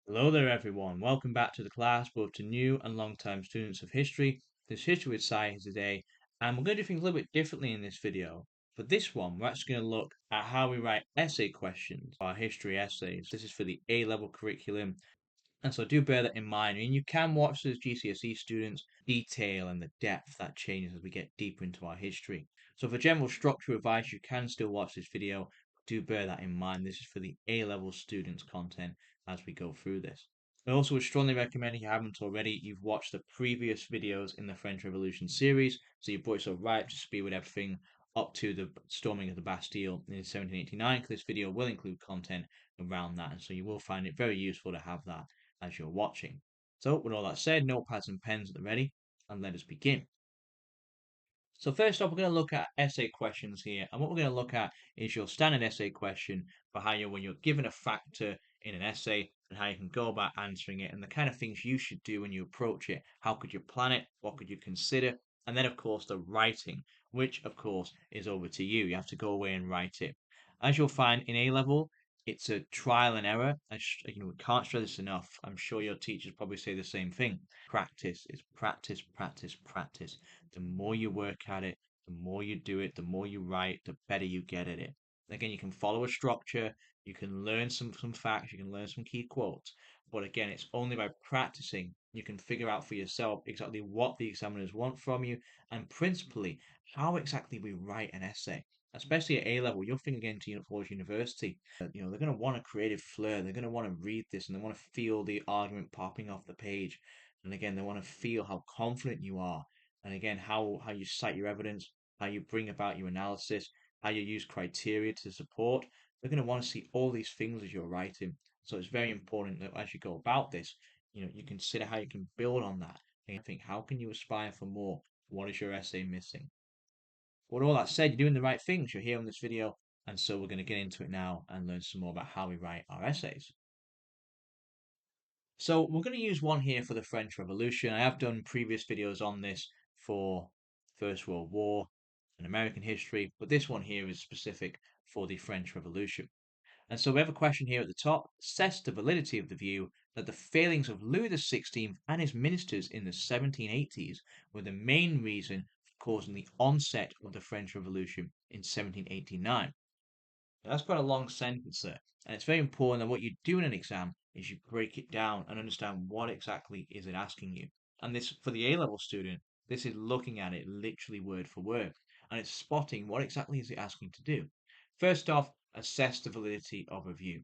Hello there, everyone. Welcome back to the class, both to new and long-time students of history. This is History with Science today, and we're going to do things a little bit differently in this video. For this one, we're actually going to look at how we write essay questions, our history essays. This is for the A-level curriculum, and so do bear that in mind. I mean, you can watch this GCSE students detail and the depth that changes as we get deeper into our history. So for general structure advice, you can still watch this video. Do bear that in mind. This is for the A-level students content as we go through this. I also would strongly recommend, if you haven't already, you've watched the previous videos in the French Revolution series, so you're brought yourself right up to speed with everything up to the storming of the Bastille in 1789, because this video will include content around that, and so you will find it very useful to have that as you're watching. So, with all that said, notepads and pens at the ready, and let us begin. So first off, we're going to look at essay questions here, and what we're going to look at is your standard essay question for how when you're given a factor in an essay and how you can go about answering it and the kind of things you should do when you approach it. How could you plan it? What could you consider? And then, of course, the writing, which, of course, is over to you. You have to go away and write it. As you'll find in A level, it's a trial and error. We can't stress this enough. I'm sure your teachers probably say the same thing. Practice is practice, practice, practice. The more you work at it, the more you do it, the more you write, the better you get at it. Again, you can follow a structure, you can learn some facts, you can learn some key quotes. But again, it's only by practicing you can figure out for yourself exactly what the examiners want from you and principally how exactly we write an essay. Especially at A level, you're thinking again towards university. They're going to want a creative flair. They're going to want to read this and they want to feel the argument popping off the page. And again, they want to feel how confident you are and again how you cite your evidence, how you bring about your analysis, how you use criteria to support. They're going to want to see all these things as you're writing. So it's very important that as you go about this, you consider how you can build on that and think how can you aspire for more? What is your essay missing? With all that said, you're doing the right things. You're here on this video, and so we're going to get into it now and learn some more about how we write our essays. So we're going to use one here for the French Revolution. I have done previous videos on this for First World War and American history, but this one here is specific for the French Revolution. And so we have a question here at the top. Assess the validity of the view that the failings of Louis XVI and his ministers in the 1780s were the main reason for causing the onset of the French Revolution in 1789. Now, that's quite a long sentence there. And it's very important that what you do in an exam is you break it down and understand what exactly is it asking you. And this, for the A-level student, this is looking at it literally word for word. And it's spotting what exactly is it asking to do. First off, assess the validity of a view.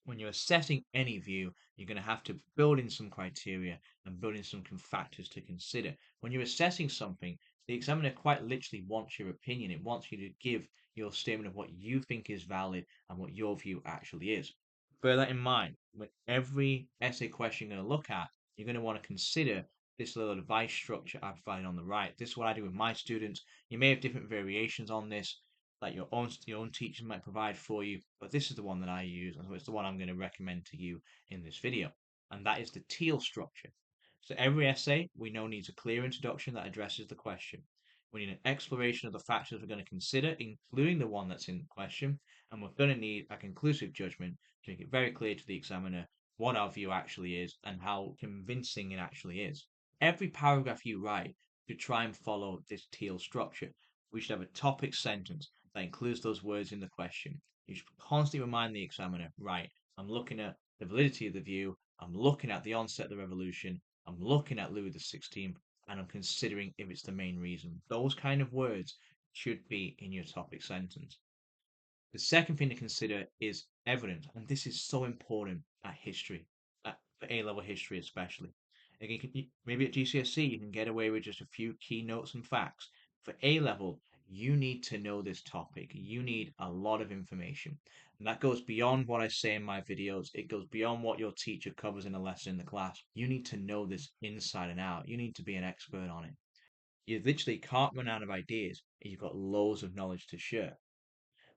When you're assessing any view, you're going to have to build in some criteria and build in some factors to consider. When you're assessing something, the examiner quite literally wants your opinion. It wants you to give your statement of what you think is valid and what your view actually is. Bear that in mind. With every essay question you're going to look at, you're going to want to consider this little advice structure I provided on the right. This is what I do with my students. You may have different variations on this, like your own teacher might provide for you, but this is the one that I use, and so it's the one I'm going to recommend to you in this video, and that is the teal structure. So every essay we know needs a clear introduction that addresses the question. We need an exploration of the factors we're going to consider, including the one that's in question, and we're going to need a conclusive judgment to make it very clear to the examiner what our view actually is and how convincing it actually is. Every paragraph you write should try and follow this teal structure. We should have a topic sentence that includes those words in the question. You should constantly remind the examiner, right, I'm looking at the validity of the view, I'm looking at the onset of the revolution, I'm looking at Louis XVI, and I'm considering if it's the main reason. Those kind of words should be in your topic sentence. The second thing to consider is evidence, and this is so important at history, for A-level history especially. Again, maybe at GCSE you can get away with just a few key notes and facts. For A-level, you need to know this topic. You need a lot of information. And that goes beyond what I say in my videos. It goes beyond what your teacher covers in a lesson in the class. You need to know this inside and out. You need to be an expert on it. You literally can't run out of ideas if you've got loads of knowledge to share.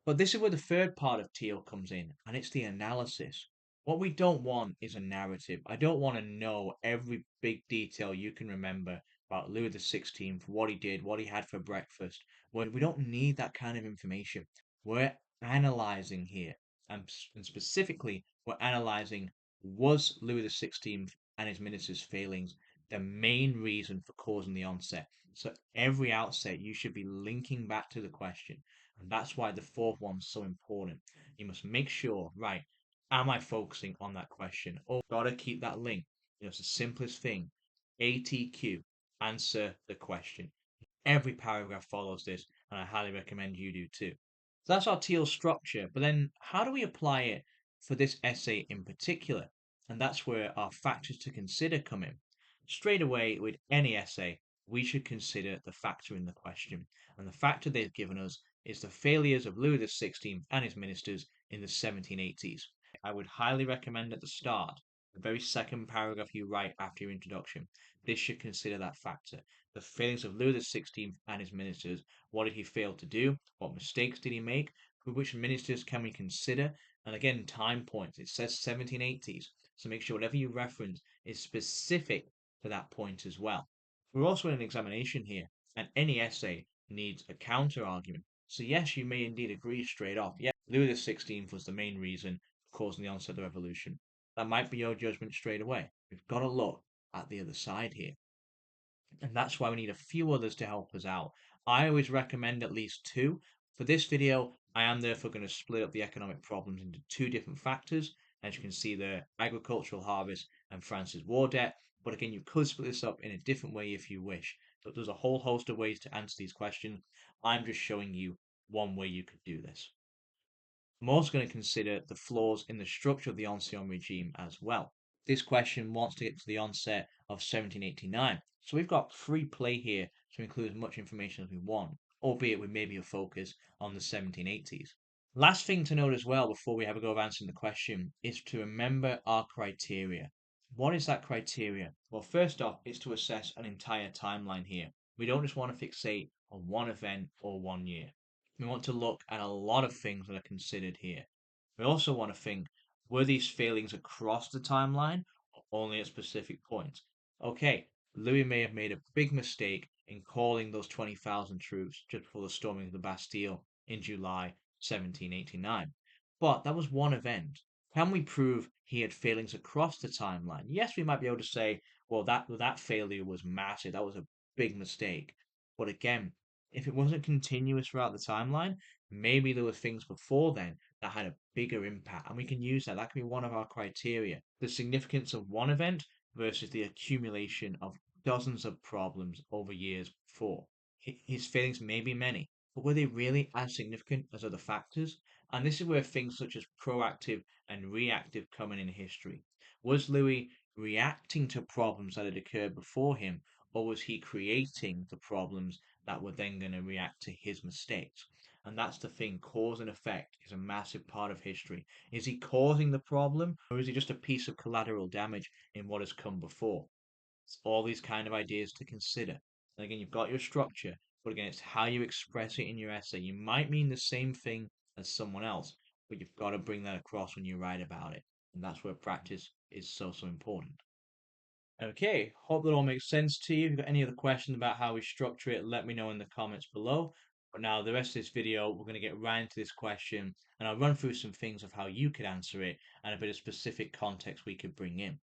But this is where the third part of Teal comes in, and it's the analysis. What we don't want is a narrative. I don't want to know every big detail you can remember about Louis XVI, what he did, what he had for breakfast. We don't need that kind of information. We're analyzing here, and specifically, we're analyzing Was Louis XVI and his ministers' failings the main reason for causing the onset? So every outset, you should be linking back to the question. And that's why the fourth one's so important. You must make sure, right, am I focusing on that question? Oh, gotta keep that link. It's the simplest thing. ATQ, answer the question. Every paragraph follows this, and I highly recommend you do too. So that's our teal structure, but then how do we apply it for this essay in particular? And that's where our factors to consider come in. Straight away, with any essay, we should consider the factor in the question. And the factor they've given us is the failures of Louis XVI and his ministers in the 1780s. I would highly recommend at the start, the very second paragraph you write after your introduction, this should consider that factor. The failings of Louis XVI and his ministers. What did he fail to do? What mistakes did he make? Which ministers can we consider? And again, time points. It says 1780s. So make sure whatever you reference is specific to that point as well. We're also in an examination here, and any essay needs a counter argument. So yes, you may indeed agree straight off. Yeah, Louis XVI was the main reason for causing the onset of the revolution. That might be your judgment straight away. We've got to look at the other side here. And that's why we need a few others to help us out. I always recommend at least two. For this video, I am therefore going to split up the economic problems into two different factors. As you can see there, agricultural harvest and France's war debt. But again, you could split this up in a different way if you wish. So there's a whole host of ways to answer these questions. I'm just showing you one way you could do this. I'm also going to consider the flaws in the structure of the ancien regime as well. This question wants to get to the onset of 1789, so we've got free play here to include as much information as we want, albeit with maybe a focus on the 1780s. Last thing to note as well before we have a go of answering the question is to remember our criteria. What is that criteria? Well, first off, it's to assess an entire timeline here. We don't just want to fixate on one event or one year. We want to look at a lot of things that are considered here. We also want to think, were these failings across the timeline or only at specific points? Okay, Louis may have made a big mistake in calling those 20,000 troops just before the storming of the Bastille in July 1789. But that was one event. Can we prove he had failings across the timeline? Yes, we might be able to say, well, that failure was massive. That was a big mistake. But again, if it wasn't continuous throughout the timeline, maybe there were things before then that had a bigger impact, and we can use that. That can be one of our criteria. The significance of one event versus the accumulation of dozens of problems over years before. His failings may be many, but were they really as significant as other factors? And this is where things such as proactive and reactive come in history. Was Louis reacting to problems that had occurred before him, or was he creating the problems that were then going to react to his mistakes? And that's the thing, cause and effect is a massive part of history. Is he causing the problem, or is he just a piece of collateral damage in what has come before? It's all these kind of ideas to consider. And again, you've got your structure, but again, it's how you express it in your essay. You might mean the same thing as someone else, but you've got to bring that across when you write about it. And that's where practice is so important. Okay, hope that all makes sense to you. If you've got any other questions about how we structure it, let me know in the comments below. But now, the rest of this video, we're going to get right into this question, and I'll run through some things of how you could answer it and a bit of specific context we could bring in.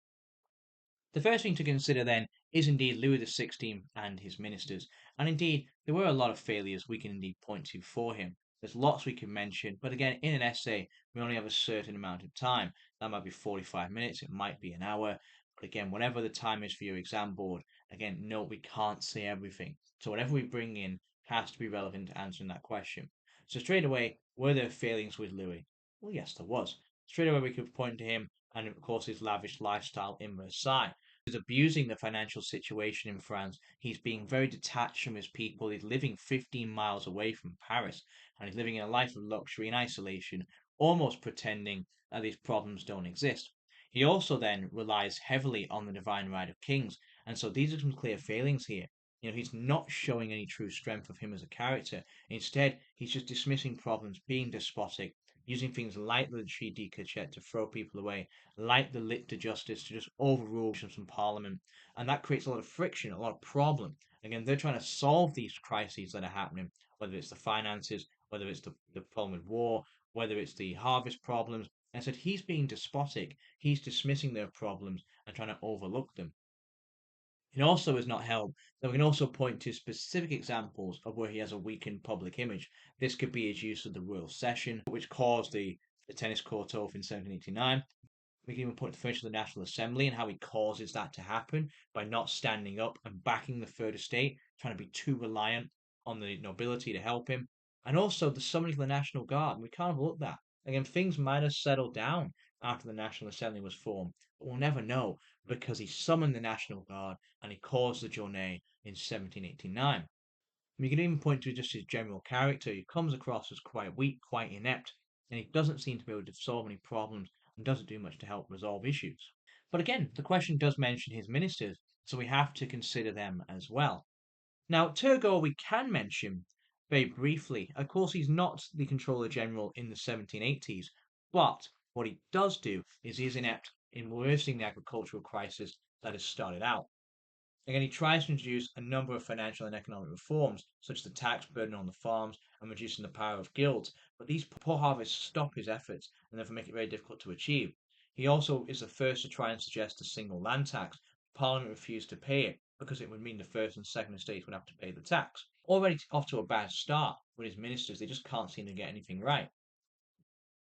The first thing to consider then is indeed Louis XVI and his ministers. And indeed, there were a lot of failures we can indeed point to for him. There's lots we can mention, but again, in an essay, we only have a certain amount of time. That might be 45 minutes, it might be an hour. But again, whatever the time is for your exam board, again, note we can't say everything. So whatever we bring in has to be relevant to answering that question. So straight away, were there failings with Louis? Well, yes, there was. Straight away, we could point to him and, of course, his lavish lifestyle in Versailles. He's abusing the financial situation in France. He's being very detached from his people. He's living 15 miles away from Paris, and he's living in a life of luxury and isolation, almost pretending that these problems don't exist. He also then relies heavily on the divine right of kings, and so these are some clear failings here. He's not showing any true strength of him as a character. Instead, he's just dismissing problems, being despotic, using things like the Chi di Cachet to throw people away, like the Lit de Justice to just overrule from Parliament. And that creates a lot of friction, a lot of problem. Again, they're trying to solve these crises that are happening, whether it's the finances, whether it's the problem with war, whether it's the harvest problems. And said he's being despotic, he's dismissing their problems and trying to overlook them. It also is not helped that we can also point to specific examples of where he has a weakened public image. This could be his use of the royal session, which caused the tennis court oath in 1789. We can even point to the formation of the National Assembly and how he causes that to happen by not standing up and backing the third estate, trying to be too reliant on the nobility to help him. And also the summoning of the National Guard. We can't overlook that. Again, things might have settled down after the National Assembly was formed, but we'll never know because he summoned the National Guard and he caused the Journée in 1789. We can even point to just his general character. He comes across as quite weak, quite inept, and he doesn't seem to be able to solve any problems and doesn't do much to help resolve issues. But again, the question does mention his ministers, so we have to consider them as well. Now, Turgot we can mention very briefly. Of course, he's not the Controller General in the 1780s, but what he does do is he's inept in reversing the agricultural crisis that has started out. Again, he tries to introduce a number of financial and economic reforms, such as the tax burden on the farms and reducing the power of guilds, but these poor harvests stop his efforts and therefore make it very difficult to achieve. He also is the first to try and suggest a single land tax. Parliament refused to pay it because it would mean the first and second estates would have to pay the tax. Already off to a bad start with his ministers, they just can't seem to get anything right.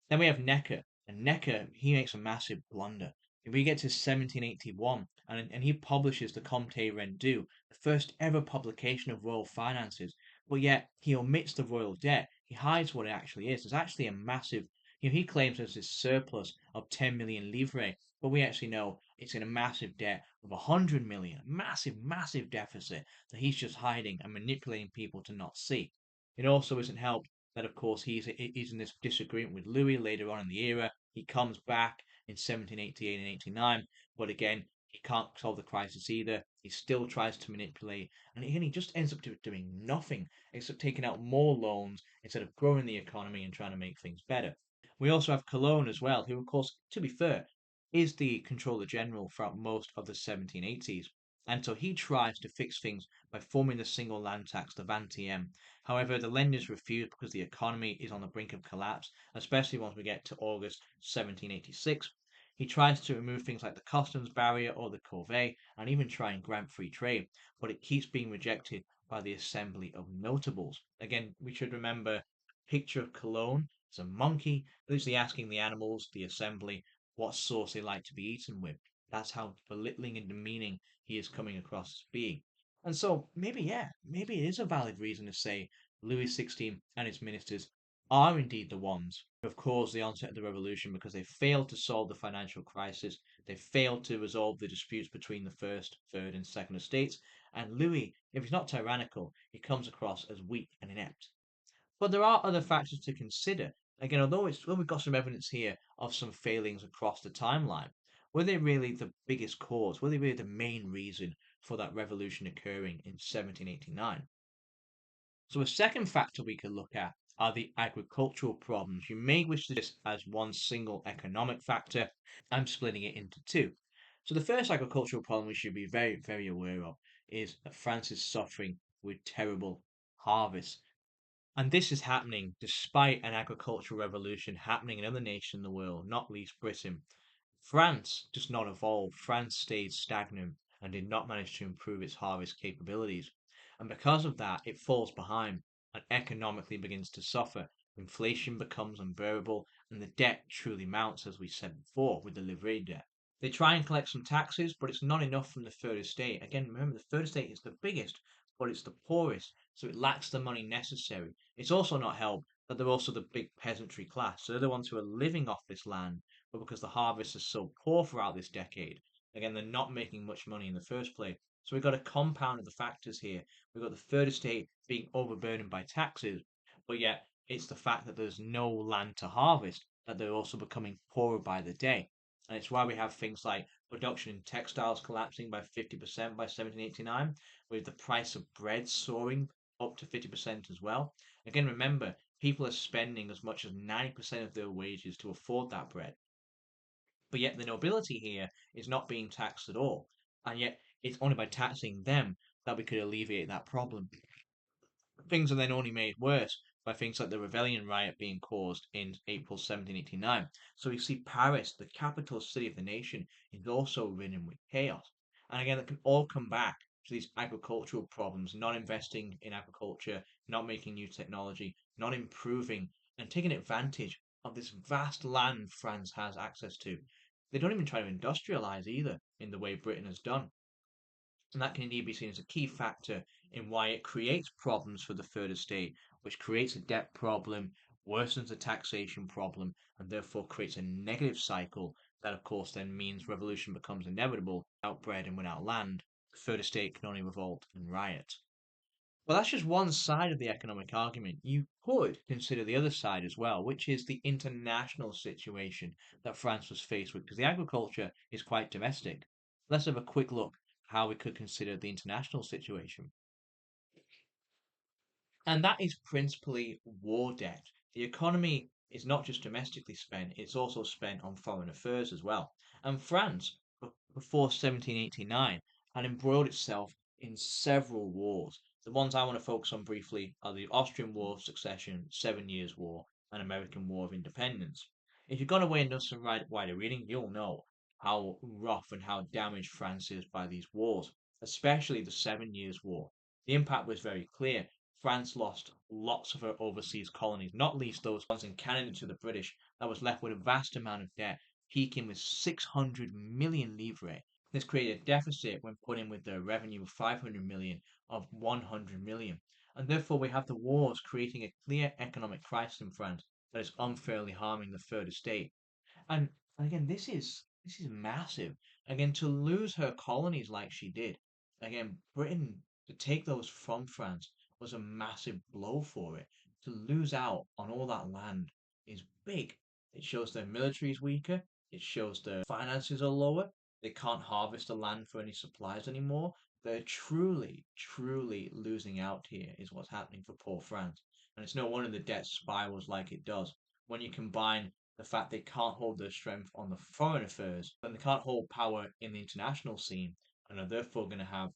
Then we have Necker, and Necker, he makes a massive blunder. If we get to 1781, and he publishes the Comte Rendu, the first ever publication of royal finances, but yet he omits the royal debt. He hides what it actually is. There's actually a massive, he claims there's this surplus of 10 million livres, but we actually know it's in a massive debt of 100 million, massive, massive deficit that he's just hiding and manipulating people to not see. It also isn't helped that of course he's in this disagreement with Louis later on in the era. He comes back in 1788 and 89, but again he can't solve the crisis either. He still tries to manipulate, and he just ends up doing nothing except taking out more loans instead of growing the economy and trying to make things better. We also have Cologne as well, who of course, to be fair, is the controller general throughout most of the 1780s. And so he tries to fix things by forming the single land tax, the Vingtième. However, the lenders refuse because the economy is on the brink of collapse, especially once we get to August 1786. He tries to remove things like the customs barrier or the corvée and even try and grant free trade, but it keeps being rejected by the Assembly of Notables. Again, we should remember picture of Cologne as a monkey, literally asking the animals, the assembly, what sauce they like to be eaten with. That's how belittling and demeaning he is coming across as being. And so maybe, yeah, maybe it is a valid reason to say Louis XVI and his ministers are indeed the ones who have caused the onset of the revolution because they failed to solve the financial crisis, they failed to resolve the disputes between the first, third, and second estates, and Louis, if he's not tyrannical, he comes across as weak and inept. But there are other factors to consider. Again, although we've got some evidence here of some failings across the timeline, were they really the biggest cause? Were they really the main reason for that revolution occurring in 1789? So a second factor we could look at are the agricultural problems. You may wish to this as one single economic factor. I'm splitting it into two. So the first agricultural problem we should be very, very aware of is that France is suffering with terrible harvests. And this is happening despite an agricultural revolution happening in other nations in the world, not least Britain. France does not evolve. France stayed stagnant and did not manage to improve its harvest capabilities. And because of that, it falls behind and economically begins to suffer. Inflation becomes unbearable and the debt truly mounts, as we said before, with the livret debt. They try and collect some taxes, but it's not enough from the third estate. Again, remember, the third estate is the biggest, but it's the poorest, so it lacks the money necessary. It's also not helped that they're also the big peasantry class, so they're the ones who are living off this land, but because the harvest is so poor throughout this decade, again, they're not making much money in the first place. So we've got a compound of the factors here. We've got the third estate being overburdened by taxes, but yet it's the fact that there's no land to harvest that they're also becoming poorer by the day. And it's why we have things like production in textiles collapsing by 50% by 1789, with the price of bread soaring up to 50% as well. Again, remember, people are spending as much as 90% of their wages to afford that bread. But yet the nobility here is not being taxed at all. And yet it's only by taxing them that we could alleviate that problem. Things are then only made worse by things like the rebellion riot being caused in April 1789. So we see Paris, the capital city of the nation, is also ridden with chaos. And again, it can all come back to these agricultural problems, not investing in agriculture, not making new technology, not improving and taking advantage of this vast land France has access to. They don't even try to industrialize either in the way Britain has done. And that can indeed be seen as a key factor in why it creates problems for the third estate, which creates a debt problem, worsens the taxation problem, and therefore creates a negative cycle that, of course, then means revolution becomes inevitable. Without bread and without land, the third estate can only revolt and riot. Well, that's just one side of the economic argument. You could consider the other side as well, which is the international situation that France was faced with, because the agriculture is quite domestic. Let's have a quick look how we could consider the international situation. And that is principally war debt. The economy is not just domestically spent, it's also spent on foreign affairs as well. And France, before 1789, had embroiled itself in several wars. The ones I want to focus on briefly are the Austrian War of Succession, Seven Years' War, and American War of Independence. If you've gone away and done some wider reading, you'll know how rough and how damaged France is by these wars, especially the Seven Years' War. The impact was very clear. France lost lots of her overseas colonies, not least those ones in Canada to the British, that was left with a vast amount of debt, peaking with 600 million livres. This created a deficit when put in with the revenue of 500 million of 100 million. And therefore we have the wars creating a clear economic crisis in France that is unfairly harming the third estate. And again, this is massive. Again, to lose her colonies like she did, again, Britain to take those from France was a massive blow for it. To lose out on all that land is big. It shows their military is weaker. It shows their finances are lower. They can't harvest the land for any supplies anymore. They're truly, truly losing out here, is what's happening for poor France. And it's no wonder the debt spirals like it does. When you combine the fact they can't hold their strength on the foreign affairs, and they can't hold power in the international scene, and are therefore going to have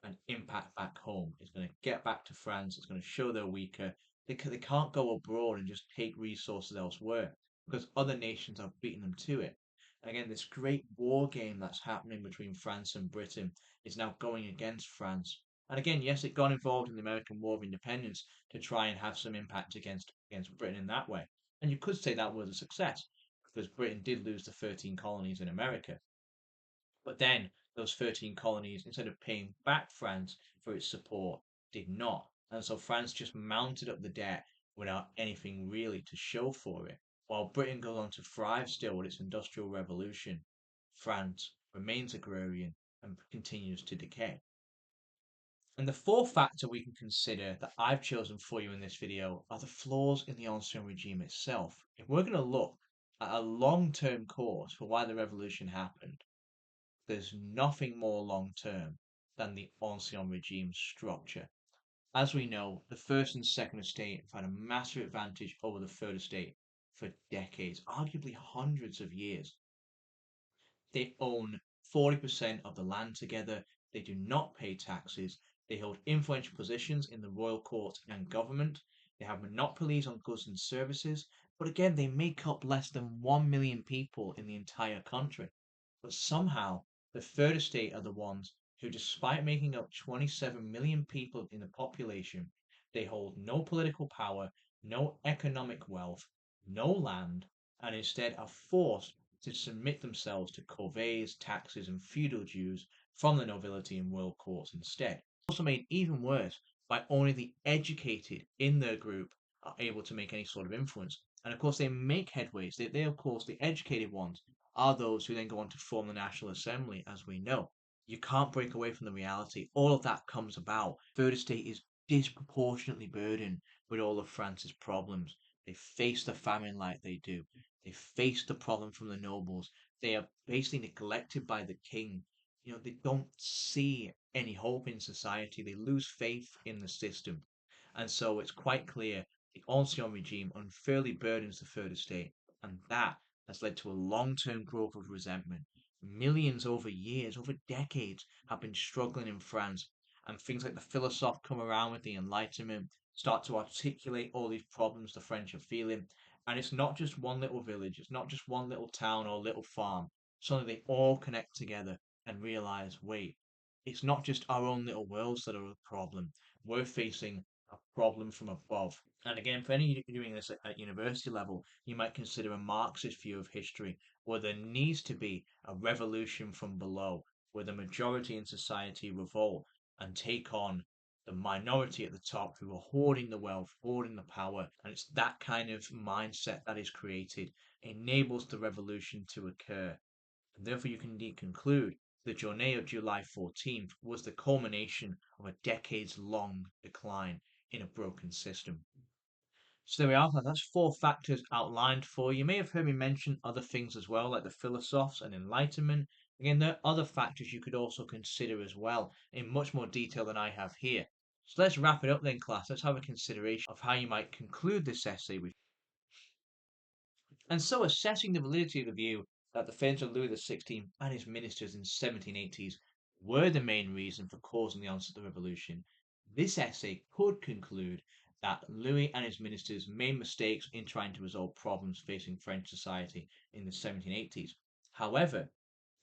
an impact back home. It's going to get back to France. It's going to show they're weaker. They can't go abroad and just take resources elsewhere because other nations have beaten them to it. Again, this great war game that's happening between France and Britain is now going against France. And again, yes, it got involved in the American War of Independence to try and have some impact against Britain in that way. And you could say that was a success because Britain did lose the 13 colonies in America. But then those 13 colonies, instead of paying back France for its support, did not. And so France just mounted up the debt without anything really to show for it. While Britain goes on to thrive still with its industrial revolution, France remains agrarian and continues to decay. And the fourth factor we can consider that I've chosen for you in this video are the flaws in the ancien regime itself. If we're going to look at a long-term cause for why the revolution happened, there's nothing more long term than the ancien regime structure. As we know, the first and second estate have had a massive advantage over the third estate for decades, arguably hundreds of years. They own 40% of the land together. They do not pay taxes. They hold influential positions in the royal court and government. They have monopolies on goods and services. But again, they make up less than 1 million people in the entire country. But somehow, the third estate are the ones who, despite making up 27 million people in the population, they hold no political power, no economic wealth, no land, and instead are forced to submit themselves to corvées, taxes, and feudal dues from the nobility and royal courts instead. Also made even worse by only the educated in their group are able to make any sort of influence. And of course, they make headways. They of course, the educated ones are those who then go on to form the National Assembly, as we know. You can't break away from the reality. All of that comes about. Third estate is disproportionately burdened with all of France's problems. They face the famine like they do. They face the problem from the nobles. They are basically neglected by the king. They don't see any hope in society. They lose faith in the system. And so it's quite clear the ancien regime unfairly burdens the third estate, and that has led to a long-term growth of resentment. Millions over years, over decades, have been struggling in France, and things like the philosophe come around with the Enlightenment, start to articulate all these problems the French are feeling. And it's not just one little village, it's not just one little town or little farm. Suddenly they all connect together and realize, wait, it's not just our own little worlds that are a problem. We're facing a problem from above. And again, for any doing this at university level, you might consider a Marxist view of history, where there needs to be a revolution from below, where the majority in society revolt and take on the minority at the top who are hoarding the wealth, hoarding the power. And it's that kind of mindset that is created, enables the revolution to occur. And therefore, you can indeed conclude the Journée of July 14th was the culmination of a decades long decline in a broken system. So there we are. That's four factors outlined for you. You may have heard me mention other things as well, like the philosophes and enlightenment. Again, there are other factors you could also consider as well in much more detail than I have here. So let's wrap it up then, class. Let's have a consideration of how you might conclude this essay with. And so, assessing the validity of the view that the failures of Louis XVI and his ministers in the 1780s were the main reason for causing the onset of the revolution, this essay could conclude that Louis and his ministers made mistakes in trying to resolve problems facing French society in the 1780s. However,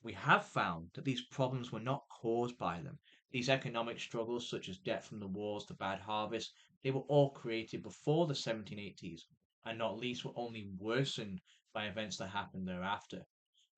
we have found that these problems were not caused by them. These economic struggles, such as debt from the wars, the bad harvest, they were all created before the 1780s, and not least were only worsened by events that happened thereafter.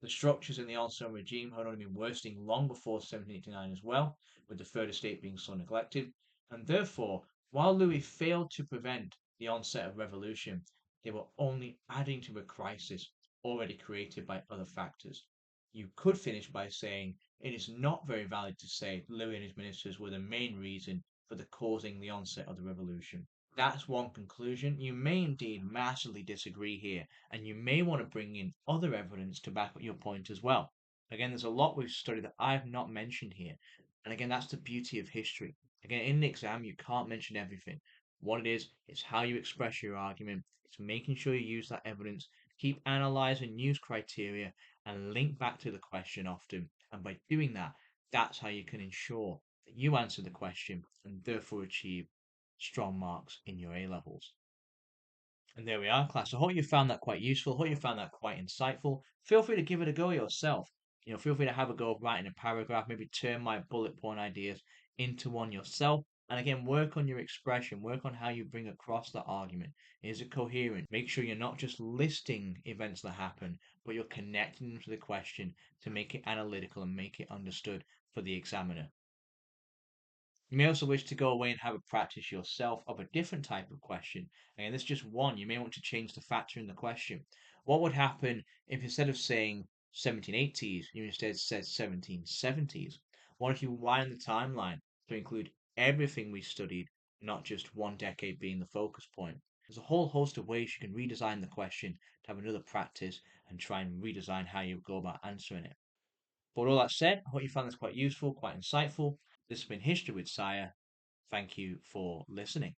The structures in the Ancien regime had only been worsening long before 1789 as well, with the third estate being so neglected, and therefore, while Louis failed to prevent the onset of revolution, they were only adding to a crisis already created by other factors. You could finish by saying it is not very valid to say Louis and his ministers were the main reason for the causing the onset of the revolution. That's one conclusion. You may indeed massively disagree here, and you may want to bring in other evidence to back up your point as well. Again, there's a lot we've studied that I've not mentioned here. And again, that's the beauty of history. Again, in the exam, you can't mention everything. What it is, it's how you express your argument, it's making sure you use that evidence, keep analyzing news criteria, and link back to the question often. And by doing that, that's how you can ensure that you answer the question and therefore achieve strong marks in your A levels. And there we are, class. I hope you found that quite useful. Hope you found that quite insightful. Feel free to give it a go yourself. Feel free to have a go of writing a paragraph, maybe turn my bullet point ideas into one yourself. And again, work on your expression, work on how you bring across the argument. Is it coherent? Make sure you're not just listing events that happen, but you're connecting them to the question to make it analytical and make it understood for the examiner. You may also wish to go away and have a practice yourself of a different type of question. And this is just one. You may want to change the factor in the question. What would happen if instead of saying 1780s, you instead said 1770s? What if you widen the timeline to include everything we studied, not just one decade being the focus point? There's a whole host of ways you can redesign the question to have another practice and try and redesign how you go about answering it. But all that said, I hope you found this quite useful, quite insightful. This has been History with Sire. Thank you for listening.